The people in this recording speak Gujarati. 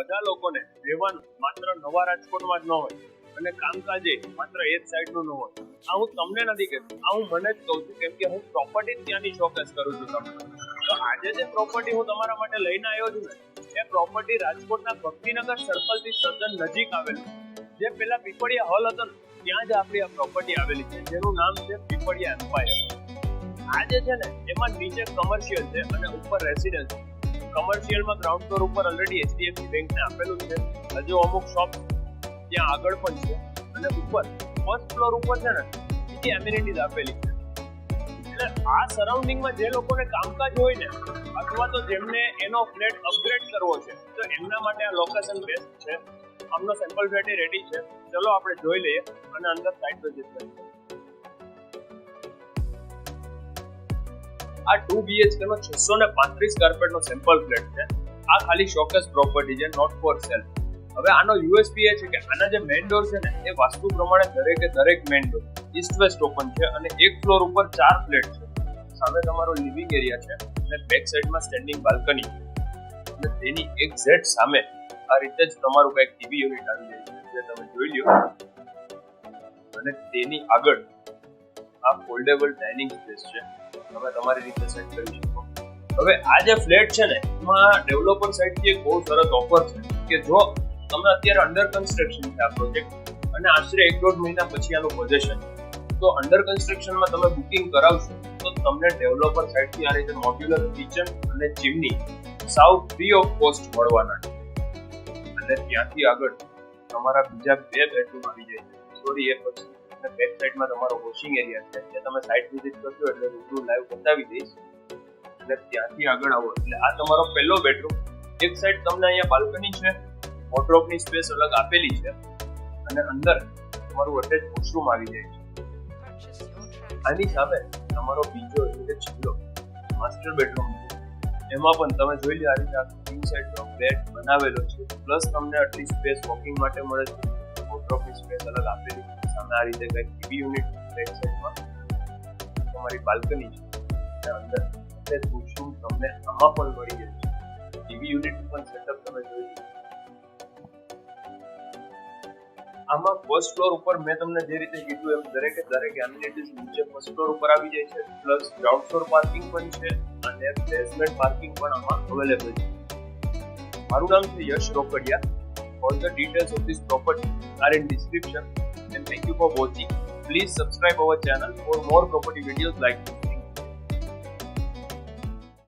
બધા લોકોને રહેવાનું માત્ર નવા રાજકોટમાં જ ન હોય અને કામકાજે માત્ર એક સાઈડનું ન હોય. આ હું તમને નથી કહેતો, આ હું મને જ કહું છું, કેમ કે હું પ્રોપર્ટી ત્યાંની શોકેસ કરું છું તમને. તો આજે જે પ્રોપર્ટી હું તમારા માટે લઈને આવ્યો છું ને, એ પ્રોપર્ટી રાજકોટના ભક્તિનગર સર્કલથી તદ્દન નજીક આવેલું છે. જે પેલા પીપળિયા હોલ હતો ને, ત્યાં જ આપણી આ પ્રોપર્ટી આવેલી છે, જેનું નામ છે પીપળિયા એમ્પાયર. આ જે છે ને, એમાં નીચે કમર્શિયલ છે અને ઉપર રેસિડેન્સ. કમર્શિયલમાં ગ્રાઉન્ડ ફ્લોર ઉપર ઓલરેડી HDFC બેંકને આપેલું છે, હજુ અમુક શોપ ત્યાં આગળ પણ છે, અને ઉપર ફર્સ્ટ ફ્લોર ઉપર છે ને બીજી એમિનિટીઝ આપેલી છે. એટલે આ સરાઉન્ડિંગમાં જે લોકોને કામકાજ હોય ને, અથવા તો જેમને એનો ફ્લેટ અપગ્રેડ કરવો છે, તો એમના માટે આ લોકેશન બેસ્ટ છે. આમનો સેમ્પલ ફ્લેટ રેડી છે, ચલો આપણે જોઈ લઈએ અને અંદર સાઇટ વિઝિટ કરીએ. આ 2 BHK નો 635 સ્ક્વેર ફીટ નો સેમ્પલ ફ્લેટ છે. આ ખાલી શોકેસ પ્રોપર્ટી છે, નોટ ફોર સેલ. હવે આનો USP એ છે કે આના જે મેઇન ડોર છે ને, એ વાસ્તુ પ્રમાણે દરેક main door east west open છે અને એક ફ્લોર ઉપર 4 ફ્લેટ છે. સામે તમારો લિવિંગ એરિયા છે અને બેક સાઈડમાં સ્ટેન્ડિંગ બાલ્કની છે, અને તેની એક્ઝેક્ટ સામે આ રીતે જ તમારું કંઈક ટીવી યુનિટ આવી જાય છે, જે તમે જોઈ લ્યો. અને તેની આગળ આ ફોલ્ડેબલ ડાઇનિંગ સ્પેસ છે, તમે તમારી રીતે સેટ કરી શકો. હવે આ જે ફ્લેટ છે ને, એમાં ડેવલપર સાઈડથી એક બહુ સરસ ઓફર છે કે જો તમે અત્યારે અંડર કન્સ્ટ્રક્શન છે આ પ્રોજેક્ટ અને આશરે 1-1.5 મહિના પછી આનું પોઝેશન, તો અંડર કન્સ્ટ્રક્શનમાં તમે બુકિંગ કરાવશો તો તમને ડેવલપર સાઈડથી આ રીતે મોડ્યુલર કિચન અને ચીમની સાવ ફ્રી ઓફ કોસ્ટ મળવાના છે. અને ત્યાંથી આગળ તમારા બીજા 2 બેડરૂમ આવી જાય છે. સોરી, એ પછી અને બેક સાઈડમાં તમારો વોશિંગ એરિયા છે, જે તમે સાઇટ વિઝિટ કરશો એટલે રૂબરૂ લાઈવ બતાવી દઈશ. અને ત્યાંથી આગળ આવો એટલે આ તમારો પહેલો બેડરૂમ. એક સાઈડ તમને અહીંયા બાલ્કની છે, વોર્ડરોબની સ્પેસ અલગ આપેલી છે, અને અંદર તમારું અટેચ વોશરૂમ આવી જાય છે. આની સામે તમારો બીજો એટલે છેલ્લો માસ્ટર બેડરૂમ છે. એમાં પણ તમે જોઈ લો, આ રીતે કિંગ સાઈડનો બેડ બનાવેલો છે, પ્લસ તમને આટલી સ્પેસ વોકિંગ માટે મળે છે. વોર્ડરોબની સ્પેસ અલગ આપેલી છે. સામે આ રીતે કંઈક ટીવી યુનિટ બેક સાઈડમાં તમારી બાલ્કની છે, અને અંદર અટેચ વોશરૂમ તમને આમાં પણ મળી જાય છે. ટીવી યુનિટ પણ સેટઅપ તમે જોઈ લો. આમાં ફર્સ્ટ ફ્લોર ઉપર મેં તમને જે રીતે કીધું એમ દરેક એમિનિટીઝ નીચે ફર્સ્ટ ફ્લોર ઉપર આવી જાય છે, પ્લસ ગ્રાઉન્ડ ફ્લોર પાર્કિંગ પણ છે અને બેઝમેન્ટ પાર્કિંગ પણ આમાં અવેલેબલ છે. મારું નામ છે યશ રોકડિયા. All the details of this property are in description, and thank you for watching. Please subscribe our channel for more property videos like this.